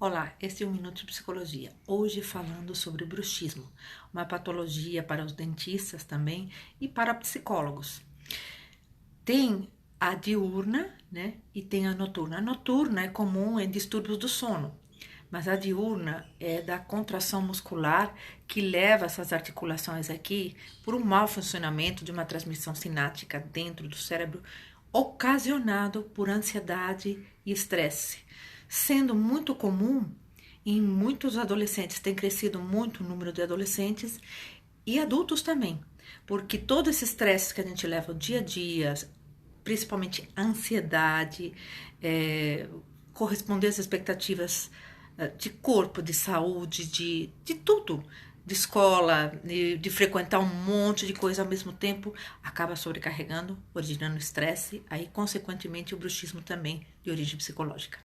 Olá, este é o Minuto de Psicologia. Hoje falando sobre o bruxismo, uma patologia para os dentistas também e para psicólogos. Tem a diurna, né, e tem a noturna. A noturna é comum em distúrbios do sono, mas a diurna é da contração muscular que leva essas articulações aqui por um mau funcionamento de uma transmissão sináptica dentro do cérebro, ocasionado por ansiedade e estresse, sendo muito comum em muitos adolescentes. Tem crescido muito o número de adolescentes e adultos também, porque todo esse estresse que a gente leva o dia a dia, principalmente ansiedade, corresponder às expectativas de corpo, de saúde, de tudo, de escola, de frequentar um monte de coisa ao mesmo tempo, acaba sobrecarregando, originando estresse, aí consequentemente o bruxismo também de origem psicológica.